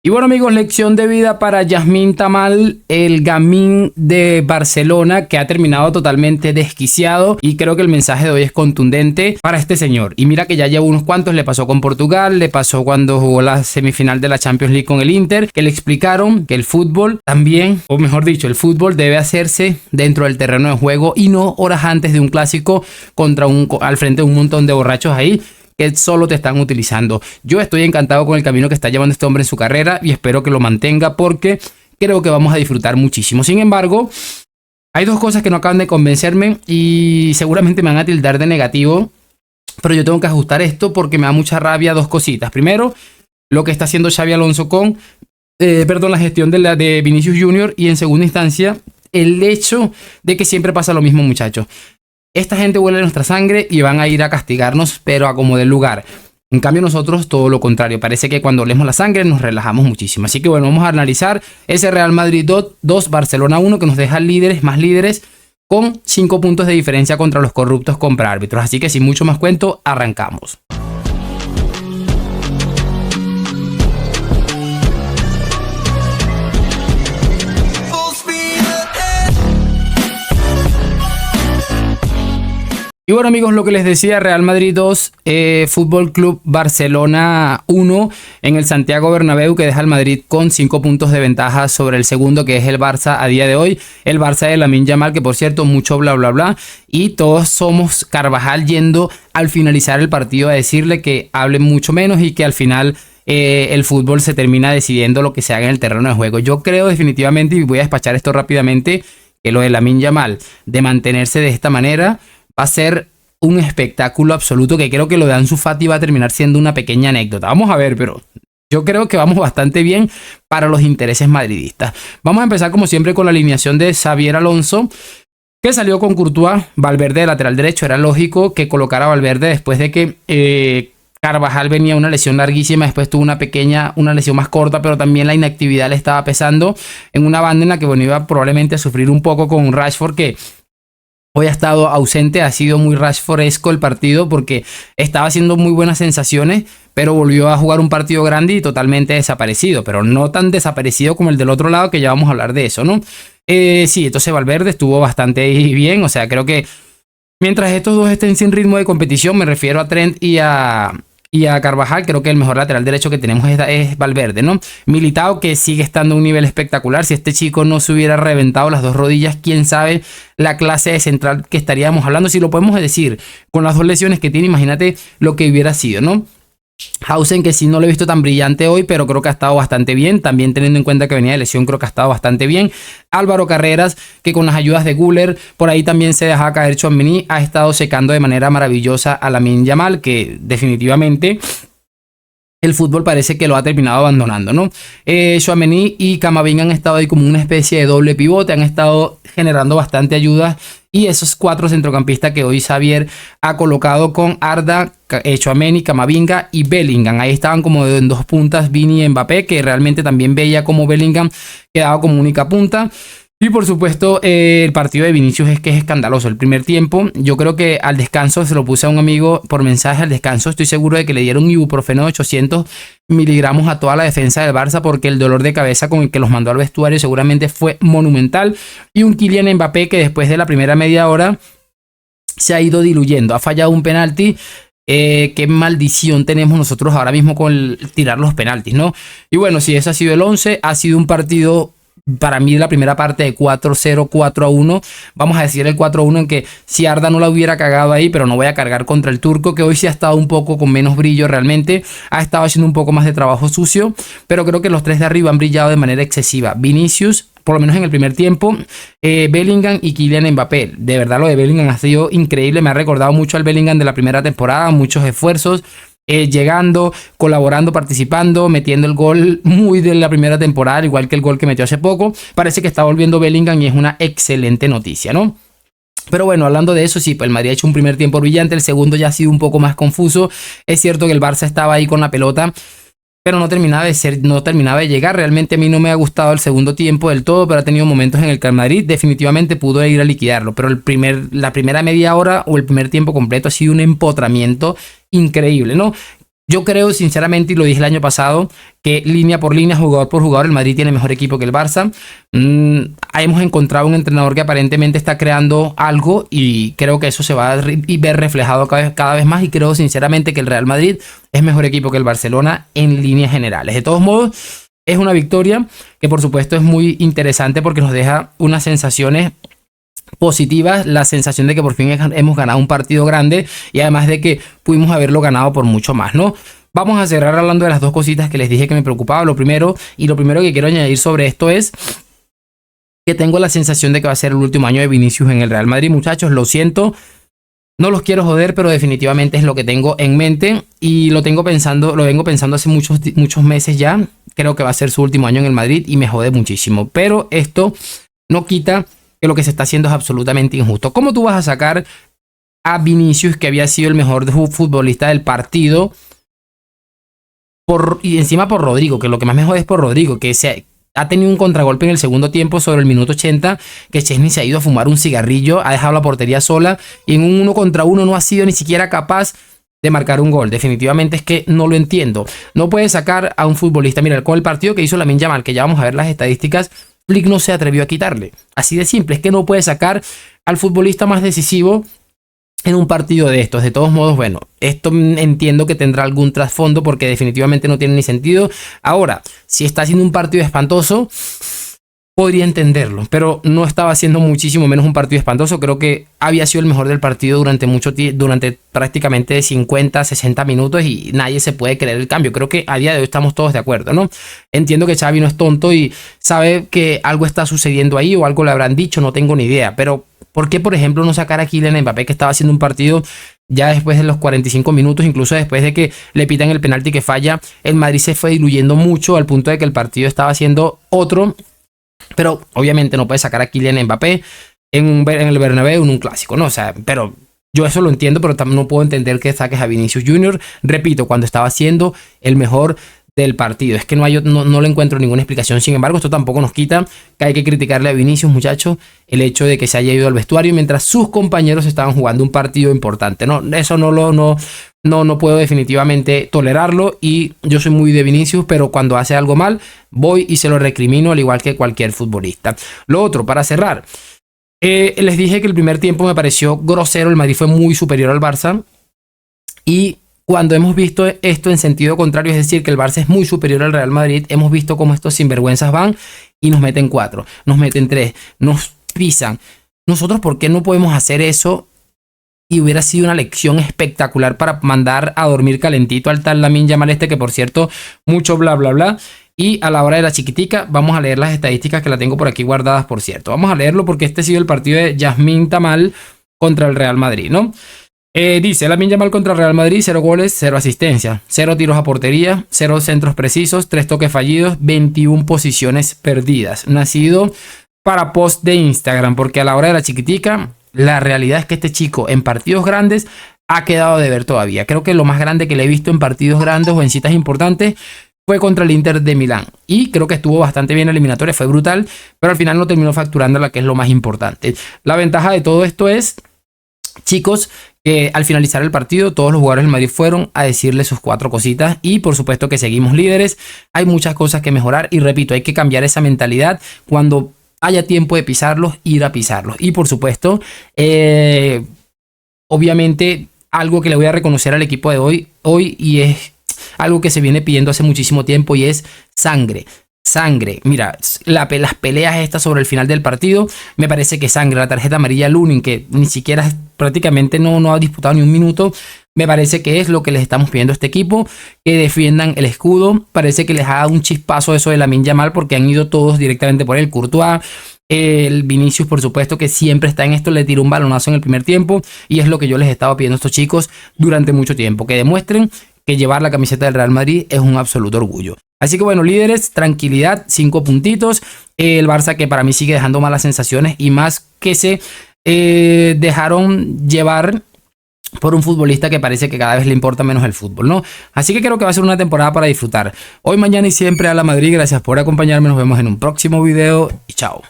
Y bueno amigos, lección de vida para Yasmine Tamal, el gamín de Barcelona que ha terminado totalmente desquiciado, y creo que el mensaje de hoy es contundente para este señor. Y mira que ya lleva unos cuantos, le pasó con Portugal, le pasó cuando jugó la semifinal de la Champions League con el Inter, que le explicaron que el fútbol también, o mejor dicho, el fútbol debe hacerse dentro del terreno de juego y no horas antes de un clásico al frente de un montón de borrachos ahí que solo te están utilizando. Yo estoy encantado con el camino que está llevando este hombre en su carrera y espero que lo mantenga porque creo que vamos a disfrutar muchísimo. Sin embargo, hay dos cosas que no acaban de convencerme y seguramente me van a tildar de negativo, pero yo tengo que ajustar esto porque me da mucha rabia dos cositas. Primero, lo que está haciendo Xabi Alonso con la gestión de Vinicius Junior, y en segunda instancia, el hecho de que siempre pasa lo mismo, muchachos. Esta gente huele nuestra sangre y van a ir a castigarnos, pero a como del lugar. En cambio nosotros todo lo contrario. Parece que cuando olemos la sangre nos relajamos muchísimo. Así que bueno, vamos a analizar ese Real Madrid 2, Barcelona 1, que nos deja más líderes, con 5 puntos de diferencia contra los corruptos compra árbitros. Así que sin mucho más cuento, arrancamos. Y bueno amigos, lo que les decía, Real Madrid 2, Fútbol Club Barcelona 1 en el Santiago Bernabéu, que deja al Madrid con 5 puntos de ventaja sobre el segundo, que es el Barça a día de hoy. El Barça de Lamine Yamal, que por cierto, mucho bla bla bla. Y todos somos Carvajal yendo al finalizar el partido a decirle que hable mucho menos y que al final el fútbol se termina decidiendo lo que se haga en el terreno de juego. Yo creo definitivamente, y voy a despachar esto rápidamente, que lo de Lamine Yamal, de mantenerse de esta manera, va a ser un espectáculo absoluto, que creo que lo de Ansu Fati va a terminar siendo una pequeña anécdota. Vamos a ver, pero yo creo que vamos bastante bien para los intereses madridistas. Vamos a empezar como siempre con la alineación de Xabi Alonso, que salió con Courtois, Valverde de lateral derecho. Era lógico que colocara a Valverde después de que Carvajal venía una lesión larguísima, después tuvo una lesión más corta, pero también la inactividad le estaba pesando en una banda en la que bueno, iba probablemente a sufrir un poco con Rashford, que hoy ha estado ausente. Ha sido muy Rashfordesco el partido porque estaba haciendo muy buenas sensaciones, pero volvió a jugar un partido grande y totalmente desaparecido, pero no tan desaparecido como el del otro lado, que ya vamos a hablar de eso, ¿no? Sí, entonces Valverde estuvo bastante bien, o sea, creo que mientras estos dos estén sin ritmo de competición, me refiero a Trent y a Carvajal, creo que el mejor lateral derecho que tenemos es Valverde, ¿no? Militao, que sigue estando a un nivel espectacular. Si este chico no se hubiera reventado las dos rodillas, quién sabe la clase de central que estaríamos hablando. Si lo podemos decir, con las dos lesiones que tiene, imagínate lo que hubiera sido, ¿no? Hausen, que sí no lo he visto tan brillante hoy, pero creo que ha estado bastante bien. También teniendo en cuenta que venía de lesión, creo que ha estado bastante bien. Álvaro Carreras, que con las ayudas de Güler, por ahí también se deja caer Tchouaméni, ha estado secando de manera maravillosa a Lamine Yamal, que definitivamente el fútbol parece que lo ha terminado abandonando, ¿no? Tchouaméni y Camavinga han estado ahí como una especie de doble pivote, han estado generando bastante ayuda. Y esos 4 centrocampistas que hoy Xavier ha colocado con Arda, Tchouaméni, Camavinga y Bellingham. Ahí estaban como en dos puntas Vini y Mbappé, que realmente también veía como Bellingham quedaba como única punta. Y por supuesto el partido de Vinicius es que es escandaloso. El primer tiempo, yo creo que al descanso, se lo puse a un amigo por mensaje al descanso, estoy seguro de que le dieron ibuprofeno de 800 miligramos a toda la defensa del Barça, porque el dolor de cabeza con el que los mandó al vestuario seguramente fue monumental. Y un Kylian Mbappé que después de la primera media hora se ha ido diluyendo, ha fallado un penalti. Qué maldición tenemos nosotros ahora mismo con tirar los penaltis, ¿no? Y bueno, si ese ha sido el 11, ha sido un partido para mí la primera parte de 4-0, 4-1. Vamos a decir el 4-1 en que si Arda no la hubiera cagado ahí, pero no voy a cargar contra el turco, que hoy sí ha estado un poco con menos brillo realmente. Ha estado haciendo un poco más de trabajo sucio, pero creo que los 3 de arriba han brillado de manera excesiva. Vinicius, por lo menos en el primer tiempo, Bellingham y Kylian Mbappé. De verdad lo de Bellingham ha sido increíble. Me ha recordado mucho al Bellingham de la primera temporada, muchos esfuerzos. Llegando, colaborando, participando, metiendo el gol muy de la primera temporada, igual que el gol que metió hace poco. Parece que está volviendo Bellingham y es una excelente noticia, ¿no? Pero bueno, hablando de eso, sí, pues el Madrid ha hecho un primer tiempo brillante, el segundo ya ha sido un poco más confuso. Es cierto que el Barça estaba ahí con la pelota, pero no terminaba de llegar. Realmente a mí no me ha gustado el segundo tiempo del todo, pero ha tenido momentos en el que el Madrid definitivamente pudo ir a liquidarlo. Pero la primera media hora o el primer tiempo completo ha sido un empotramiento increíble, ¿no? Yo creo sinceramente, y lo dije el año pasado, que línea por línea, jugador por jugador, el Madrid tiene mejor equipo que el Barça. Hemos encontrado un entrenador que aparentemente está creando algo y creo que eso se va a ver reflejado cada vez más, y creo sinceramente que el Real Madrid es mejor equipo que el Barcelona en líneas generales. De todos modos, es una victoria que por supuesto es muy interesante porque nos deja unas sensaciones positivas, la sensación de que por fin hemos ganado un partido grande y además de que pudimos haberlo ganado por mucho más, ¿no? Vamos a cerrar hablando de las dos cositas que les dije que me preocupaba. Lo primero que quiero añadir sobre esto es que tengo la sensación de que va a ser el último año de Vinicius en el Real Madrid, muchachos. Lo siento, no los quiero joder, pero definitivamente es lo que tengo en mente y lo vengo pensando hace muchos meses ya. Creo que va a ser su último año en el Madrid y me jode muchísimo, pero esto no quita que lo que se está haciendo es absolutamente injusto. ¿Cómo tú vas a sacar a Vinicius, que había sido el mejor futbolista del partido, y encima por Rodrigo, que lo que más me jode es por Rodrigo, que ha tenido un contragolpe en el segundo tiempo sobre el minuto 80, que Chesney se ha ido a fumar un cigarrillo, ha dejado la portería sola y en un 1 contra 1 no ha sido ni siquiera capaz de marcar un gol? Definitivamente es que no lo entiendo. No puede sacar a un futbolista. Mira, con el partido que hizo Lamine Yamal, que ya vamos a ver las estadísticas, Flick no se atrevió a quitarle. Así de simple, es que no puede sacar al futbolista más decisivo en un partido de estos. De todos modos, bueno, esto entiendo que tendrá algún trasfondo porque definitivamente no tiene ni sentido. Ahora, si está haciendo un partido espantoso, podría entenderlo, pero no estaba haciendo muchísimo menos un partido espantoso. Creo que había sido el mejor del partido durante prácticamente 50, 60 minutos y nadie se puede creer el cambio. Creo que a día de hoy estamos todos de acuerdo, ¿no? Entiendo que Xavi no es tonto y sabe que algo está sucediendo ahí o algo le habrán dicho, no tengo ni idea, pero ¿por qué, por ejemplo, no sacar a Kylian Mbappé, que estaba haciendo un partido ya después de los 45 minutos, incluso después de que le pitan el penalti que falla? El Madrid se fue diluyendo mucho al punto de que el partido estaba siendo otro. Pero obviamente no puedes sacar a Kylian Mbappé en el Bernabéu en un clásico, ¿no? O sea, pero yo eso lo entiendo, pero también no puedo entender que saques a Vinicius Jr., repito, cuando estaba siendo el mejor del partido. Es que no le encuentro ninguna explicación. Sin embargo, esto tampoco nos quita que hay que criticarle a Vinicius, muchachos, el hecho de que se haya ido al vestuario mientras sus compañeros estaban jugando un partido importante, ¿no? Eso no puedo definitivamente tolerarlo y yo soy muy de Vinicius, pero cuando hace algo mal voy y se lo recrimino al igual que cualquier futbolista. Lo otro, para cerrar, les dije que el primer tiempo me pareció grosero, el Madrid fue muy superior al Barça y cuando hemos visto esto en sentido contrario, es decir, que el Barça es muy superior al Real Madrid, hemos visto cómo estos sinvergüenzas van y nos meten 4, nos meten 3, nos pisan. Nosotros, ¿por qué no podemos hacer eso? Y hubiera sido una lección espectacular para mandar a dormir calentito al tal Lamine Yamal que por cierto, mucho bla bla bla. Y a la hora de la chiquitica, vamos a leer las estadísticas que la tengo por aquí guardadas, por cierto. Vamos a leerlo porque este ha sido el partido de Yasmine Tamal contra el Real Madrid, ¿no? Dice, Lamine Yamal contra el Real Madrid, 0 goles, 0 asistencia, 0 tiros a portería, 0 centros precisos, 3 toques fallidos, 21 posiciones perdidas. Nacido para post de Instagram, porque a la hora de la chiquitica, la realidad es que este chico en partidos grandes ha quedado de ver todavía. Creo que lo más grande que le he visto en partidos grandes o en citas importantes fue contra el Inter de Milán. Y creo que estuvo bastante bien en la eliminatoria, fue brutal, pero al final no terminó facturando, la que es lo más importante. La ventaja de todo esto es, chicos, que al finalizar el partido todos los jugadores del Madrid fueron a decirle sus 4 cositas y por supuesto que seguimos líderes. Hay muchas cosas que mejorar y repito, hay que cambiar esa mentalidad. Cuando haya tiempo de pisarlos, ir a pisarlos. Y por supuesto, obviamente algo que le voy a reconocer al equipo de hoy y es algo que se viene pidiendo hace muchísimo tiempo y es sangre. Sangre, mira, las peleas estas sobre el final del partido, me parece que sangre, la tarjeta amarilla a Lunin, que ni siquiera prácticamente no ha disputado ni un minuto, me parece que es lo que les estamos pidiendo a este equipo, que defiendan el escudo. Parece que les ha dado un chispazo eso de Lamine Yamal porque han ido todos directamente por él. Courtois, el Vinicius, por supuesto, que siempre está en esto, le tiró un balonazo en el primer tiempo y es lo que yo les he estado pidiendo a estos chicos durante mucho tiempo, que demuestren que llevar la camiseta del Real Madrid es un absoluto orgullo. Así que bueno, líderes, tranquilidad, 5 puntitos. El Barça que para mí sigue dejando malas sensaciones y más que se dejaron llevar por un futbolista que parece que cada vez le importa menos el fútbol, ¿no? Así que creo que va a ser una temporada para disfrutar. Hoy, mañana y siempre a la Madrid. Gracias por acompañarme. Nos vemos en un próximo video y chao.